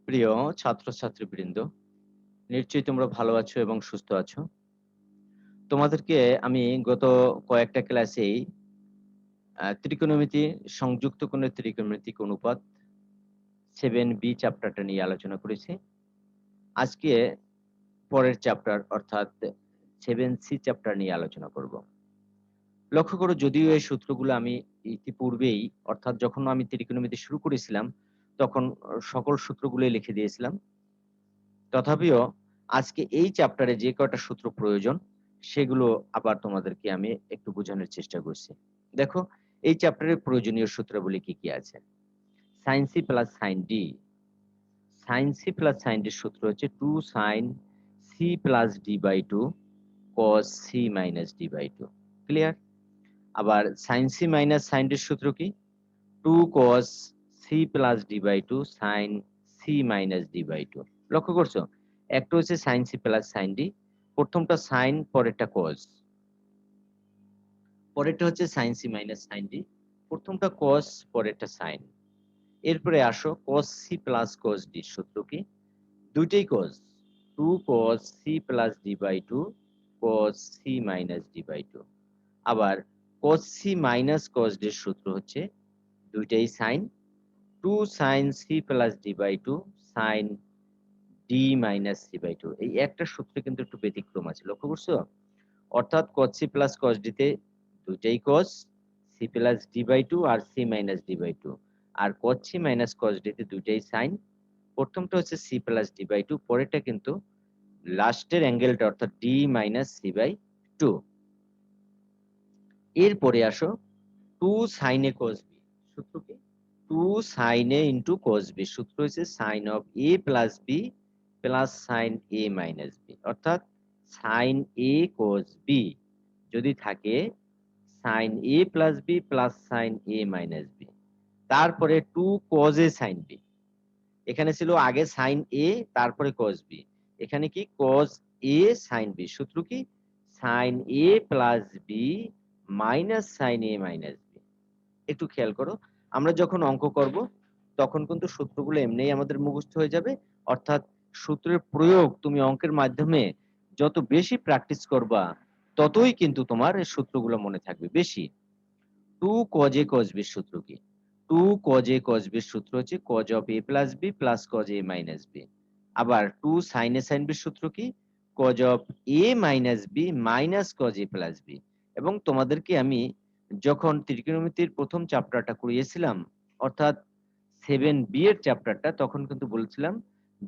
প্রিয় ছাত্রছাত্রীবৃন্দ, নিশ্চয়ই তোমরা ভালো আছো এবং সুস্থ আছো। তোমাদেরকে আমি গত কয়েকটা ক্লাসেই ত্রিকোণমিতি, সংযুক্ত কোণের ত্রিকোণমিতিক অনুপাত 7B চ্যাপ্টারটা নিয়ে আলোচনা করেছি। আজকে পরের চ্যাপ্টার অর্থাৎ 7C চ্যাপ্টার নিয়ে আলোচনা করব। লক্ষ্য করো, যদিও এই সূত্রগুলো আমি ইতিপূর্বেই অর্থাৎ যখন আমি ত্রিকোণমিতি শুরু করেছিলাম তখন সকল সূত্রগুলোই লিখে দিয়েছিলাম। তথাপিও আজকে এই চ্যাপ্টারে যে কয়টা সূত্র প্রয়োজন সেগুলো আবার তোমাদেরকে আমি একটু বোঝানোর চেষ্টা করছি। দেখো, এই চ্যাপ্টারের প্রয়োজনীয় সূত্রাবলী কি আছে? sin c plus sin d। sin c plus sin d এর সূত্র হচ্ছে 2 sin c plus d by 2 cos c minus d by 2। Clear? আবার sin c minus sin d এর সূত্র কি? 2 cos c plus d by 2 sin c minus d by 2। লক্ষ্য করছো? একটা হচ্ছে sin c plus sin d, প্রথমটা sin পরেরটা cos, পরেরটা হচ্ছে sin c minus sin d, প্রথমটা cos পরেরটা sin। এরপরে আসো cos c plus cos d সূত্র কি? দুইটাই cos, 2 cos c plus d by 2 cos c minus d by 2। আবার cos c minus cos d এর সূত্র হচ্ছে দুইটাই sin, 2 sin c plus d by 2 sin d minus c by 2। এই একটা সূত্রে কিন্তু একটু ব্যতিক্রম আছে, লক্ষ্য করছো? অর্থাৎ cos c plus cos d তে দুইটাই cos, c plus d by 2 আর c মাইনাস d বাই 2। আর cos c minus cos d তে দুইটাই sin, প্রথমটা হচ্ছে c প্লাস d বাই 2, পরেরটা কিন্তু লাস্টের অ্যাঙ্গেলটা অর্থাৎ d মাইনাস c বাই 2। এরপরে আসো 2 sin a cos b সূত্র কি? 2 sin a into cos b সূত্র হচ্ছে sin of a plus b plus sin a minus b, অর্থাৎ sin a cos b যদি থাকে sin a plus b plus sin a minus b, তারপরে 2 cos a sin b। এখানে ছিল আগে sin a তারপরে cos b, এখানে কি cos a sin b সূত্র কি? sin a plus b minus sin a minus b। একটু খেয়াল করো, আমরা যখন অঙ্ক করব তখন কিন্তু সূত্রগুলো এমনিই আমাদের মুখস্থ হয়ে যাবে। অর্থাৎ সূত্রের প্রয়োগ তুমি অঙ্কের মাধ্যমে যত বেশি প্র্যাকটিস করবা ততই কিন্তু তোমার এই সূত্রগুলো মনে থাকবে বেশি। 2 cos a cos b এর সূত্র কি? 2 cos a cos b এর সূত্র হচ্ছে cos of a plus b plus cos a minus b। আবার 2 sin a sin b এর সূত্র কি? cos of a minus b minus cos a plus b। এবং তোমাদেরকে আমি যখন ত্রিকোণমিতির প্রথম চ্যাপ্টারটা করিয়েছিলাম অর্থাৎ 7B এর চ্যাপ্টারটা, তখন কিন্তু বলেছিলাম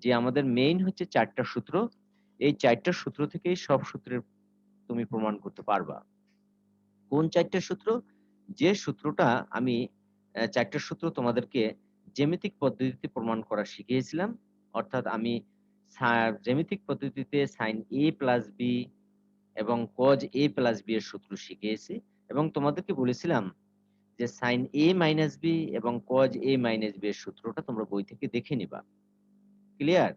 যে আমাদের মেইন হচ্ছে 4টা সূত্র। এই 4টা সূত্র থেকেই সব সূত্রের তুমি প্রমাণ করতে পারবা। কোন 4টা সূত্র? যে সূত্রটা আমি 4টা সূত্র তোমাদেরকে জ্যামিতিক পদ্ধতিতে প্রমাণ করা শিখিয়েছিলাম। অর্থাৎ আমি জ্যামিতিক পদ্ধতিতে sin a প্লাস b এবং cos a প্লাস b এর সূত্র শিখিয়েছি এবং তোমাদেরকে বলেছিলাম যে sin a মাইনাস b এবং cos a মাইনাস b এর সূত্রটা তোমরা বই থেকে দেখে নিবা। ক্লিয়ার?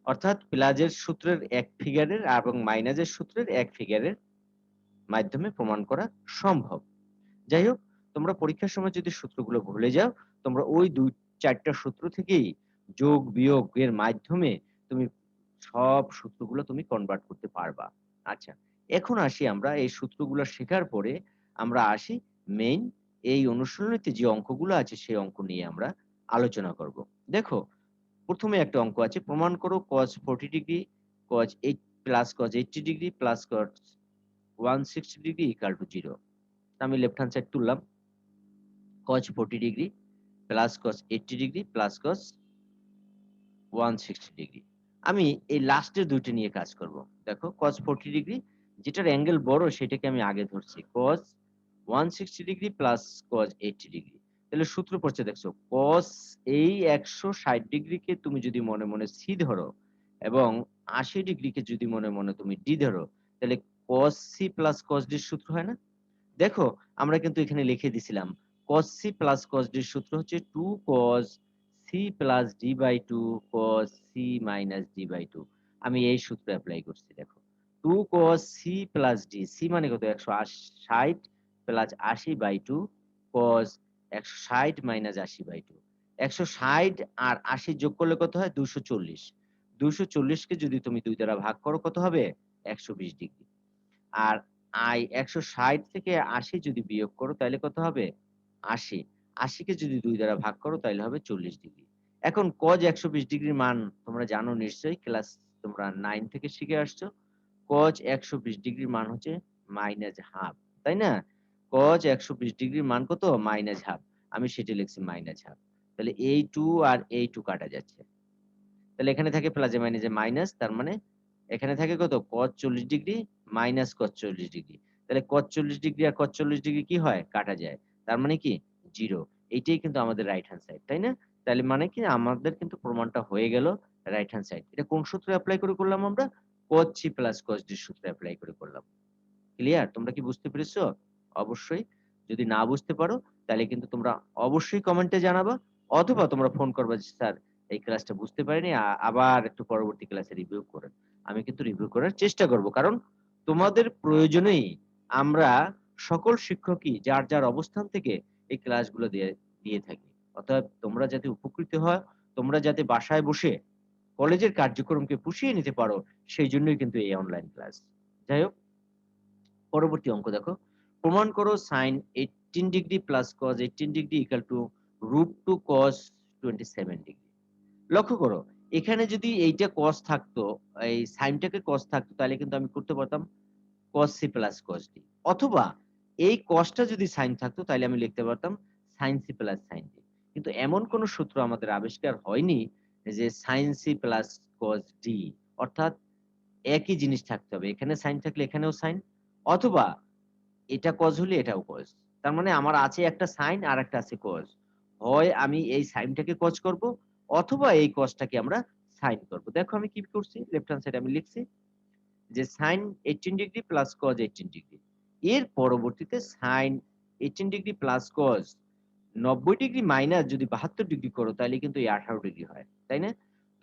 অর্থাৎ প্লাসের সূত্রের এক ফিগারের এবং মাইনাসের সূত্রের এক ফিগারের মাধ্যমে প্রমাণ করা সম্ভব। যাই হোক, তোমরা পরীক্ষার সময় যদি সূত্রগুলো ভুলে যাও, তোমরা ওই 2-4টা সূত্র থেকেই যোগ বিয়োগের মাধ্যমে তুমি সব সূত্রগুলো তুমি কনভার্ট করতে পারবা। আচ্ছা, এখন আসি আমরা এই সূত্রগুলো শেখার পরে আমরা আসি মেইন এই অনুশীলনীতে যে অঙ্কগুলো আছে সেই অঙ্ক নিয়ে আমরা আলোচনা করব। দেখো, প্রথমে একটা অঙ্ক আছে, প্রমাণ করো cos 40 degree cos 8 plus cos 80 degree plus cos 160 degree equal to 0। আমি লেফট হ্যান্ড সাইড তুললাম, cos 40 degree plus cos 80 degree plus cos 160 degree. আমি এই লাস্টের দুইটা নিয়ে কাজ করব। দেখো, cos 40 ডিগ্রি যেটার অ্যাঙ্গেল বড় সেটাকে আমি আগে ধরছি, cos 160 degree plus cos 80 degree. তাহলে সূত্র পড়ছে দেখছো, cos এই 160 ডিগ্রিকে তুমি যদি মনে মনে c ধরো এবং 80 ডিগ্রিকে যদি মনে মনে তুমি d ধরো, তাহলে cos c plus cos d এর সূত্র হয় না? দেখো, আমরা কিন্তু এখানে লিখে দিছিলাম cos c plus cos d এর সূত্র হচ্ছে 2 cos c plus d by 2 cos c minus d by 2। আমি এই সূত্র অ্যাপ্লাই করছি। দেখো, 2 cos c plus d, c মানে কত? 160 plus 80 by 2 cos 160 minus 80 by 2। 160 আর 80 যোগ করলে কত হয়? 240। 240 কে যদি তুমি 2 দ্বারা ভাগ করো কত হবে? 120 ডিগ্রি। আর 160 থেকে 80 যদি বিয়োগ করো তাইলে কত হবে? 80। 80 কে যদি 2 দ্বারা ভাগ করো তাইলে হবে 40 ডিগ্রি। এখন cos 120 ডিগ্রির মান তোমরা জানো নিশ্চয়ই, ক্লাস তোমরা 9 থেকে শিখে আসছো। cos 120 ডিগ্রির মান হচ্ছে -1/2, তাই না? cos 120 ডিগ্রির মান কত? -1/2। আমি সেটা লিখছি -1/2। তাহলে এই 2 আর এই 2 কাটা যাচ্ছে। তাহলে এখানে থাকে প্লাসে মাইনাসে মাইনাস, তার মানে এখানে থাকে কত? cos 40 degree minus cos 40 degree. তাহলে cos 40 ডিগ্রি আর cos 40 ডিগ্রি কি হয়? কাটা যায়। তার মানে কি? 0। এইটাই কিন্তু আমাদের রাইট হ্যান্ড সাইড, তাই না? তাহলে মানে কি আমাদের কিন্তু প্রমাণটা হয়ে গেল রাইট হ্যান্ড সাইড। এটা কোন সূত্রে এপ্লাই করে করলাম আমরা? cos c plus cos d সূত্রে এপ্লাই করে করলাম। ক্লিয়ার? তোমরা কি বুঝতে পেরেছো? অবশ্যই। যদি না বুঝতে পারো তাহলে কিন্তু তোমরা অবশ্যই কমেন্টে জানাবা, অথবা তোমরা ফোন করবা যে, "স্যার এই ক্লাসটা বুঝতে পারিনি। আবার একটু পরবর্তী ক্লাসে রিভিউ করেন।" আমি কিন্তু রিভিউ করার চেষ্টা করব। কারণ তোমাদের প্রয়োজনেই আমরা সকল শিক্ষকই যার, যার অবস্থান থেকে এই ক্লাসগুলো দিয়ে দিয়ে থাকি। অতএব তোমরা যাতে উপকৃত হও, তোমরা যাতে বাসায় বসে কলেজের কার্যক্রমকে পুষিয়ে নিতে পারো, সেইজন্যই কিন্তু এই অনলাইন ক্লাস। যাই হোক, পরবর্তী অঙ্ক দেখো। প্রমাণ করো sin 18 degree plus cos 18 degree equal to √2 cos 27 degree. লক্ষ্য করো, এখানে যদি এইটা cos থাকতো, এই সাইনটাকে cos থাকতো তাহলে কিন্তু আমি করতে পারতাম cos c plus cos d। অথবা এই cos টা যদি sin থাকতো তাহলে আমি লিখতে পারতাম sin c plus sin d। কিন্তু এমন কোন সূত্র আমাদের আবিষ্কার হয়নি যে sin c plus cos d, অর্থাৎ একই জিনিস থাকতে হবে। এখানে sin থাকলে এখানেও sin, অথবা এটা cos হলে এটাও cos। তার মানে আমার আছে একটা sin আর একটা আছে cos। হয় আমি এই সাইনটাকে cos করব, অথবা এই cosটাকে আমরা sin করব। দেখো আমি কি করছি? লেফট হ্যান্ড সাইডে আমি লিখছি যে sin 18 degree plus cos 18 degree. এর পরবর্তীতে sin 18 degree plus cos 90 degree minus যদি 72 ডিগ্রি করো তাহলে কিন্তু এই 18 ডিগ্রি হয়। তাই না?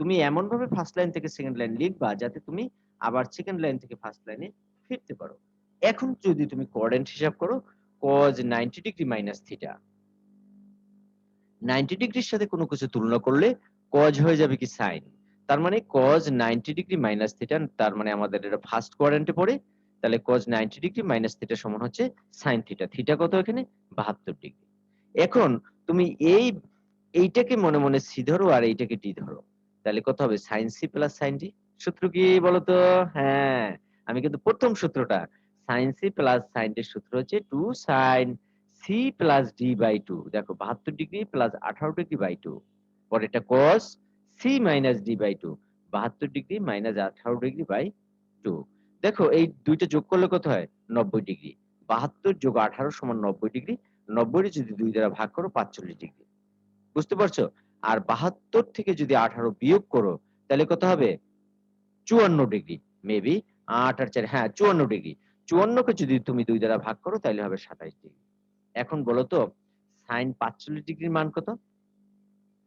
তুমি এমন ভাবে ফার্স্ট লাইন থেকে সেকেন্ড লাইন লিখবা যাতে তুমি আবার সেকেন্ড লাইন থেকে ফার্স্ট লাইনে ফিরতে পারো। এখন যদি তুমি কোঅর্ডিনেট হিসাব করো, cos 90 ডিগ্রি মাইনাস থিটা। 90 ডিগ্রির সাথে কোনো কিছু তুলনা করলে cos হয়ে যাবে কি sin। তার মানে cos 90 ডিগ্রি মাইনাস থিটা, তার মানে আমাদের এটা ফার্স্ট কোয়াড্রেন্টে পড়ে। তাহলে cos 90 ডিগ্রি মাইনাস থিটা সমান হচ্ছে sin থিটা। থিটা কত এখানে? 72 ডিগ্রি। এখন তুমি এইটাকে মনে, মনে c ধরো আর এইটাকে d ধরো। তাহলে কত হবে? sin c plus sin d। সূত্র কি বলো তো? হ্যাঁ, আমি কিন্তু প্রথম সূত্রটা sin c plus sin d এর সূত্র হচ্ছে 2 sin c plus d by 2। দেখো 72 ডিগ্রি প্লাস 18 ডিগ্রি বাই 2। পরেরটা cos c minus d by 2। 72 degree minus 18 degree by 2। দেখো এই দুইটা যোগ করলে কত হয়? 90 ডিগ্রি। 72 যোগ 18 সমান 90 ডিগ্রি। 90 রে যদি 2 দ্বারা ভাগ করো 45 ডিগ্রি। বুঝতে পারছো? আর 72 থেকে যদি 18 বিয়োগ করো তাহলে কত হবে? 54 ডিগ্রি। মেবি ৮ আর ৪, হ্যাঁ 54 ডিগ্রি। 54 কে যদি তুমি 2 দ্বারা ভাগ করো তাহলে হবে 27 ডিগ্রি। এখন বলো তো sin ৪৫ ডিগ্রির মান কত?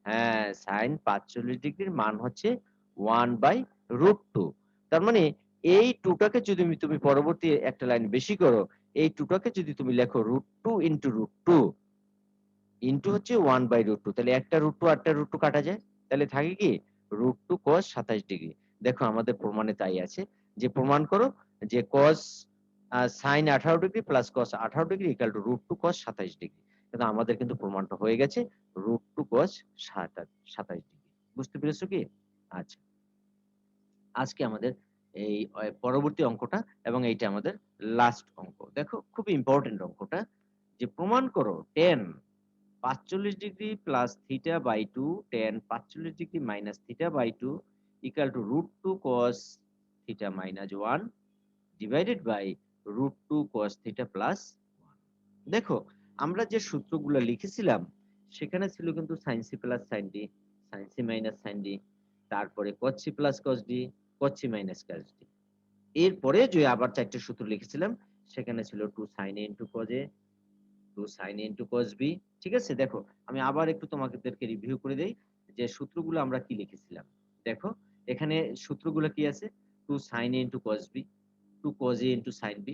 হ্যাঁ, sin ৪৫ ডিগ্রির মান হচ্ছে 1/√2। তার মানে এই 2 টাকে যদি তুমি পরবর্তী একটা লাইন বেশি করো, এই 2 টাকে যদি তুমি লেখো √2 ইনটু √2 ইনটু হচ্ছে 1/√2, তাহলে একটা √2 আরটা √2 কাটা যায়। তাহলে থাকে কি? √2 cos 27 ডিগ্রি। দেখো আমাদের প্রমাণে তাই আছে যে প্রমাণ করো যে cos sin 18 degree plus cos 18 degree equal to √2 cos 27 degree. কিন্তু আমাদের কিন্তু প্রমাণটা হয়ে গেছে √2 cos 27 ডিগ্রি। বুঝতে পেরেছো কি? আচ্ছা। আজকে আমাদের এই পরবর্তী অঙ্কটা এবং এইটা আমাদের লাস্ট অঙ্ক। দেখো খুবই ইম্পোর্টেন্ট অঙ্কটা, যে প্রমাণ করো tan ৪৫ degree plus theta by 2 tan ৪৫ degree minus theta by 2 equal to √2 cos theta minus 1 divided by √2 cos theta plus 1। দেখো আমরা যে সূত্রগুলো লিখেছিলাম সেখানে ছিল কিন্তু sin c plus sin d, sin c minus sin d, তারপরে cos c plus cos d, cos c minus cos d। এরপরে যে আবার 4টে সূত্র লিখেছিলাম সেখানে ছিল 2 sin a into cos a, 2 sin a into cos b। ঠিক আছে? দেখো আমি আবার একটু তোমাদেরকে রিভিউ করে দেই যে সূত্রগুলো আমরা কি লিখেছিলাম। দেখো এখানে সূত্রগুলো কি আছে? 2 sin a into cos b, 2 cos a into sin b,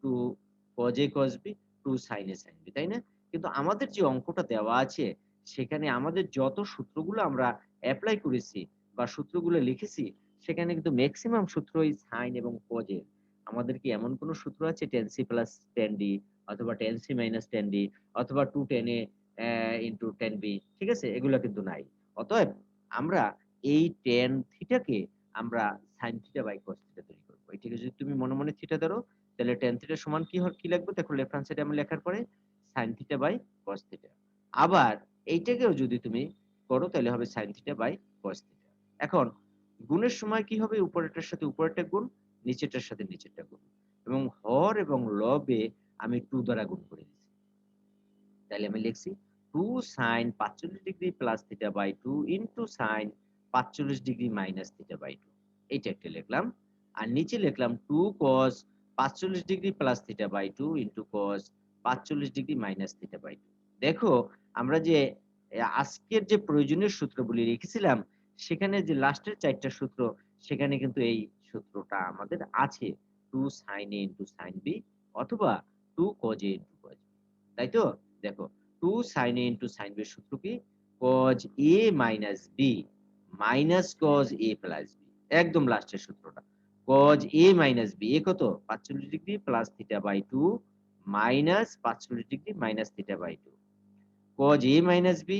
2 cos a cos b, 2 sin a sin b, তাই না? কিন্তু আমাদের যে অঙ্কটা দেওয়া আছে সেখানে আমাদের যত সূত্রগুলো আমরা এপ্লাই করেছি বা সূত্রগুলো লিখেছি, সেখানে কিন্তু মেক্সিমাম সূত্রই সাইন এবং কজের। আমাদের কি এমন কোন সূত্র আছে tan c plus tan d অথবা tan c minus tan d অথবা 2 tan a into tan b, ঠিক আছে? এগুলো কিন্তু নাই। অতএব আমরা এই tan থিটাকে আমরা sin theta by cos theta তৈরি করব। এটাকে যদি তুমি মনে, মনে থিটা ধরো, তাহলে tan থিটা সমান কি লিখবো? দেখো লেফট হ্যান্ড সাইডে আমি লেখার পরে sin theta by cos theta. আবার এইটাকেও যদি তুমি করো তাহলে হবে sin theta by cos theta. এখন গুণের সময় কি হবে? উপরেরটার সাথে উপরেরটা গুণ, নিচেরটার সাথে নিচেরটা গুণ। এবং হর এবং লবে আমি 2 দ্বারা গুণ করে দিচ্ছি। তাইলে আমি লিখছি 2 sin 45 degree plus theta by 2 into sin 45 degree minus theta by 2। এইটা একটা লিখলাম। আর নিচে লিখলাম 2 cos 45 degree plus theta by 2 into cos 45 degree minus theta by 2। দেখো আমরা যে আজকের যে প্রয়োজনীয় সূত্রগুলি রেখেছিলাম, সেখানে যে লাস্টের ৪ টা সূত্র, সেখানে কিন্তু এই সূত্রটা আমাদের আছে। 2 sin A into sin B অথবা 2 cos A into cos B। তাই তো? দেখো 2 sin A into sin B এর সূত্র কি? cos A minus B minus cos A plus B। একদম লাস্টের সূত্রটা। cos A মাইনাস B এ কত? ৪৫ degree plus theta by 2 minus ৪৫ degree minus theta by 2। cos A minus B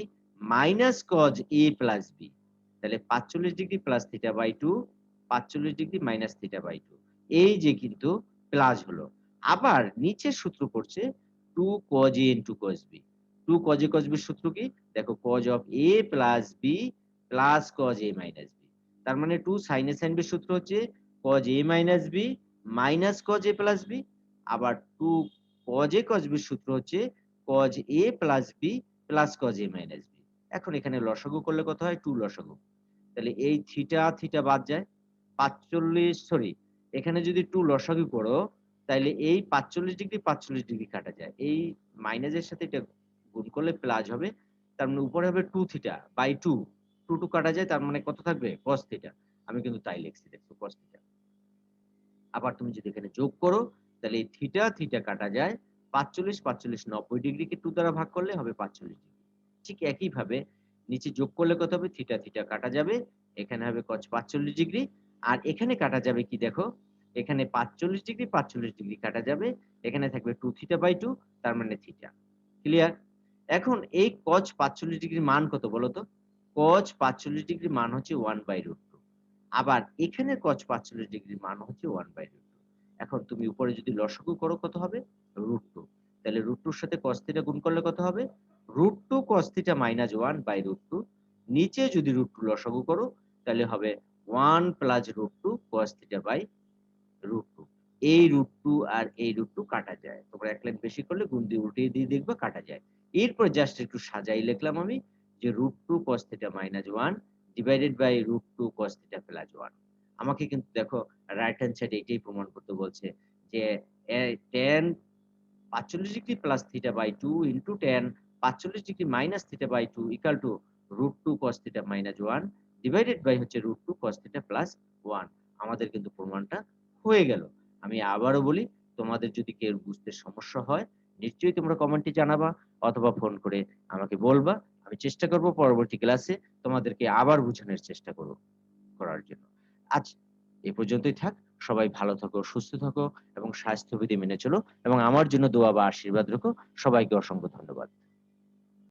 minus cos A plus B। তাহলে ৪৫ degree plus theta by 2, ৪৫ degree minus theta by 2। এই যে কিন্তু plus হলো। আবার নিচের সূত্র পড়ছে 2 cos A into cos B। 2 cos A cos B এর সূত্র কি? দেখো cos of A plus B plus cos A minus B। তার মানে 2 sin A sin B এর সূত্র হচ্ছে cos A minus B minus cos A plus B। আবার 2 cos A cos B এর সূত্র হচ্ছে cos A plus B plus cos A minus B। এখন এখানে লসাগু করলে কত হয়? 2 লসাগু। তাহলে এই থিটা, থিটা বাদ যায়। ৪৫ সরি, এখানে যদি 2 লসাগু করো, তাইলে এই ৪৫ ডিগ্রি ৪৫ ডিগ্রি কাটা যায়। এই মাইনাসের সাথে এটা গুণ করলে প্লাস হবে। তার মানে উপরে হবে 2 থিটা বাই 2। 2, 2 কাটা যায়, তার মানে কত থাকবে? cos theta. আমি কিন্তু তাই লিখছি, দেখছো cos থিটা। আবার তুমি যদি এখানে যোগ করো, তাহলে এই থিটা, থিটা কাটা যায়। ৪৫, ৪৫ ৯০ ডিগ্রিকে 2 দ্বারা ভাগ করলে হবে ৪৫ ডিগ্রি। ঠিক একইভাবে নিচে যোগ করলে কত হবে? থিটা, থিটা কাটা যাবে। এখানে হবে cos ৪৫ ডিগ্রি। আর এখানে কাটা যাবে কি দেখো? এখানে ৪৫ ডিগ্রি, ৪৫ ডিগ্রি কাটা যাবে। এখানে থাকবে 2 থিটা বাই 2, তার মানে থিটা। ক্লিয়ার? এখন এই cos ৪৫ ডিগ্রির মান কত বলো তো? cos ৪৫ ডিগ্রির মান হচ্ছে 1/√2। আবার এখানে cos ৪৫ ডিগ্রির মান হচ্ছে 1/√2। এখন তুমি উপরে যদি লসাগু করো কত হবে? √2। তাহলে √2 এর সাথে cos থিটা গুণ করলে কত হবে? √2 cos থিটা মাইনাস 1/√2। নিচে যদি √2 লসাগু করো, তাহলে হবে 1 প্লাস √2 cos থিটা বাই √2। এই √2 আর এই √2 কাটা যায়। তোমরা এক লাইন বেশি করলে গুণ দিয়ে উল্টিয়ে দিয়ে দেখবা কাটা যায়। এরপর জাস্ট একটু সাজাই লিখলাম আমি যে √2 cos theta minus 1 divided by √2 cos theta plus 1। আমাকে কিন্তু দেখো রাইট হ্যান্ড সাইড এটাই প্রমাণ করতে বলছে যে tan ৪৫ degree plus theta by 2 into tan ৪৫ degree minus theta by 2 equal to √2 cos theta minus 1 divided by হচ্ছে √2 cos থিটা প্লাস 1। আমাদের কিন্তু প্রমাণটা হয়ে গেল। আমি আবারও বলি, তোমাদের যদি কেউ বুঝতে সমস্যা হয়, নিশ্চয়ই তোমরা কমেন্টে জানাবা অথবা ফোন করে আমাকে বলবা। আমি চেষ্টা করব পরবর্তী ক্লাসে তোমাদেরকে আবার বোঝানোর চেষ্টা করার জন্য। আজ এ পর্যন্তই থাক। সবাই ভালো থাকো, সুস্থ থাকো এবং স্বাস্থ্যবিধি মেনে চলো এবং আমার জন্য দোয়া বা আশীর্বাদ রেখো। সবাইকে অসংখ্য ধন্যবাদ।